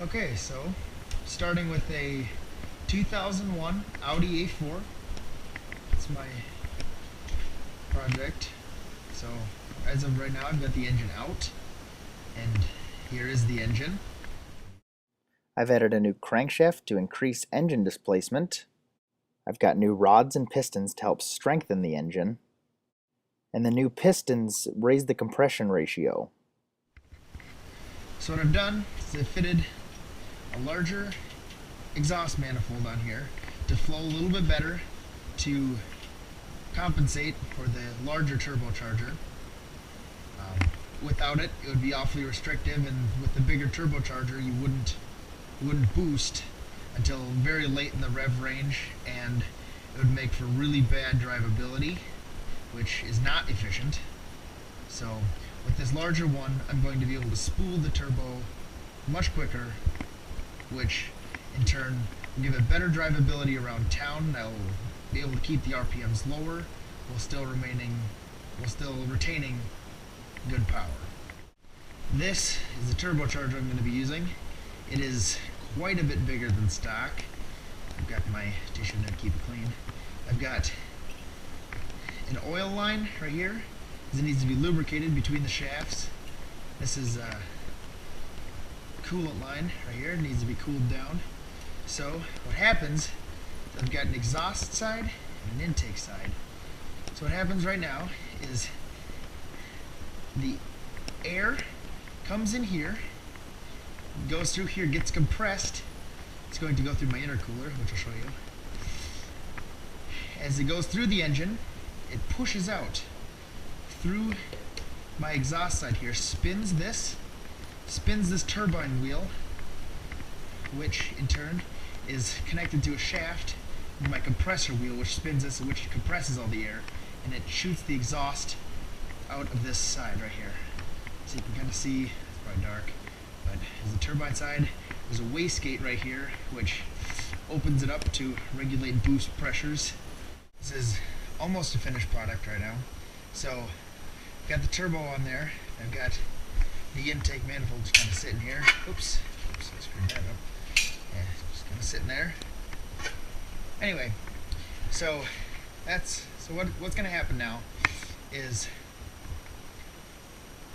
Okay, so starting with a 2001 Audi A4. That's my project. So as of right now, I've got the engine out, and here is the engine. I've added a new crankshaft to increase engine displacement. I've got new rods and pistons to help strengthen the engine. And the new pistons raise the compression ratio. So what I've done is I've fitted a larger exhaust manifold on here to flow a little bit better to compensate for the larger turbocharger. Without it, it would be awfully restrictive, and with the bigger turbocharger, you wouldn't boost until very late in the rev range, and it would make for really bad drivability, which is not efficient. So with this larger one, I'm going to be able to spool the turbo much quicker, which in turn will give it better drivability around town. I'll be able to keep the RPMs lower while still retaining good power. This is the turbocharger I'm going to be using. It is quite a bit bigger than stock. I've got my tissue to keep it clean. I've got an oil line right here, because it needs to be lubricated between the shafts. This is a coolant line right here. It needs to be cooled down. So what happens is I've got an exhaust side and an intake side. So what happens right now is the air comes in here, goes through here, gets compressed. It's going to go through my intercooler, which I'll show you. As it goes through the engine, it pushes out through my exhaust side here, spins this turbine wheel, which in turn is connected to a shaft, and my compressor wheel, which spins this, which compresses all the air, and it shoots the exhaust out of this side right here. So you can kind of see, it's probably dark, but as the turbine side, there's a wastegate right here, which opens it up to regulate boost pressures. This is almost a finished product right now. So I've got the turbo on there. I've got the intake manifold just kind of sitting here. Oops, I screwed that up. Yeah, just kind of sitting there. Anyway, so what's going to happen now is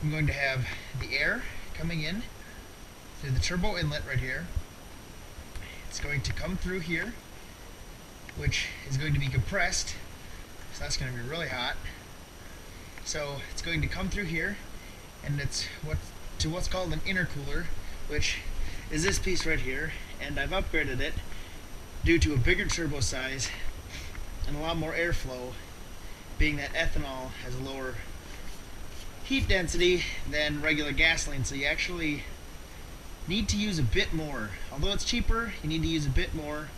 I'm going to have the air coming in through the turbo inlet right here. It's going to come through here, which is going to be compressed, so that's going to be really hot. So it's going to come through here, and it's what's called an intercooler, which is this piece right here, and I've upgraded it due to a bigger turbo size and a lot more airflow, being that ethanol has a lower heat density than regular gasoline, so you actually need to use a bit more. Although it's cheaper, you need to use a bit more,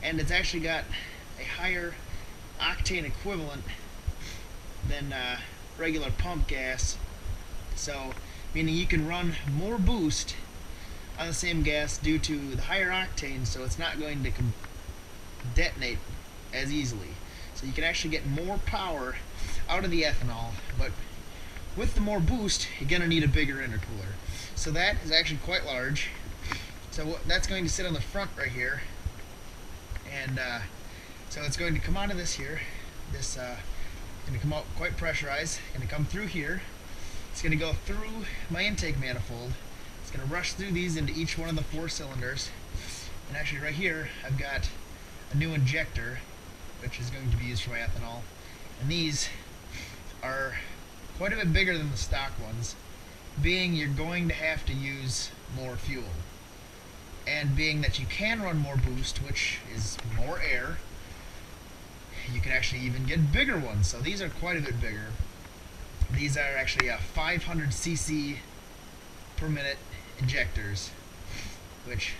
and it's actually got a higher octane equivalent than regular pump gas, so meaning you can run more boost on the same gas due to the higher octane, so it's not going to detonate as easily. So you can actually get more power out of the ethanol, but with the more boost, you're going to need a bigger intercooler. So that is actually quite large. So that's going to sit on the front right here, and so it's going to come out of this here. This going to come out quite pressurized. Going to come through here. It's going to go through my intake manifold. It's going to rush through these into each one of the 4 cylinders. And actually right here, I've got a new injector, which is going to be used for my ethanol. And these are quite a bit bigger than the stock ones, being you're going to have to use more fuel. And being that you can run more boost, which is more air, you can actually even get bigger ones. So these are quite a bit bigger. These are actually 500 cc per minute injectors, which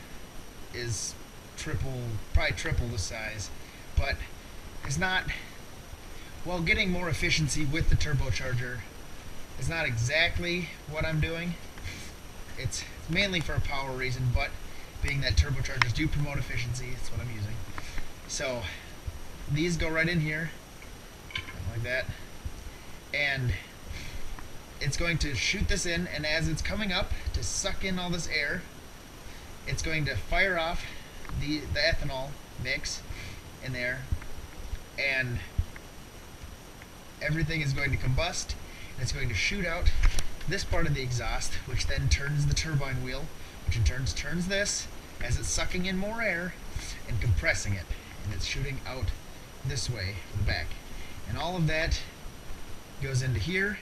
is probably triple the size, but it's not, well, getting more efficiency with the turbocharger is not exactly what I'm doing. It's mainly for a power reason, but being that turbochargers do promote efficiency, that's what I'm using. So these go right in here, like that, and it's going to shoot this in, and as it's coming up to suck in all this air, it's going to fire off the ethanol mix in there, and everything is going to combust, and it's going to shoot out this part of the exhaust, which then turns the turbine wheel, which in turn turns this as it's sucking in more air and compressing it, and it's shooting out this way for the back. And all of that goes into here.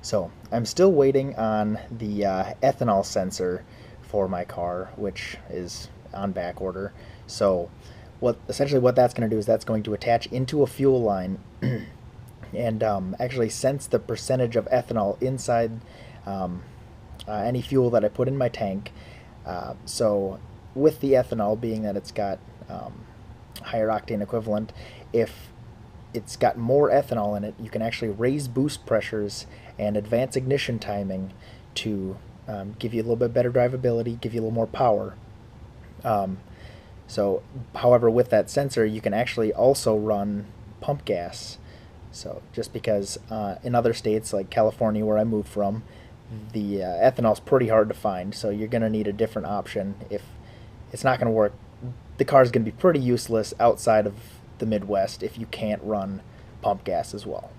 So I'm still waiting on the ethanol sensor for my car, which is on back order. So essentially what that's going to do is that's going to attach into a fuel line and actually sense the percentage of ethanol inside any fuel that I put in my tank. So with the ethanol, being that it's got higher octane equivalent, if it's got more ethanol in it, you can actually raise boost pressures and advance ignition timing to give you a little bit better drivability, give you a little more power. However, with that sensor, you can actually also run pump gas. So just because in other states like California, where I moved from, the ethanol is pretty hard to find, so you're going to need a different option. If it's not going to work, the car is going to be pretty useless outside of the Midwest if you can't run pump gas as well.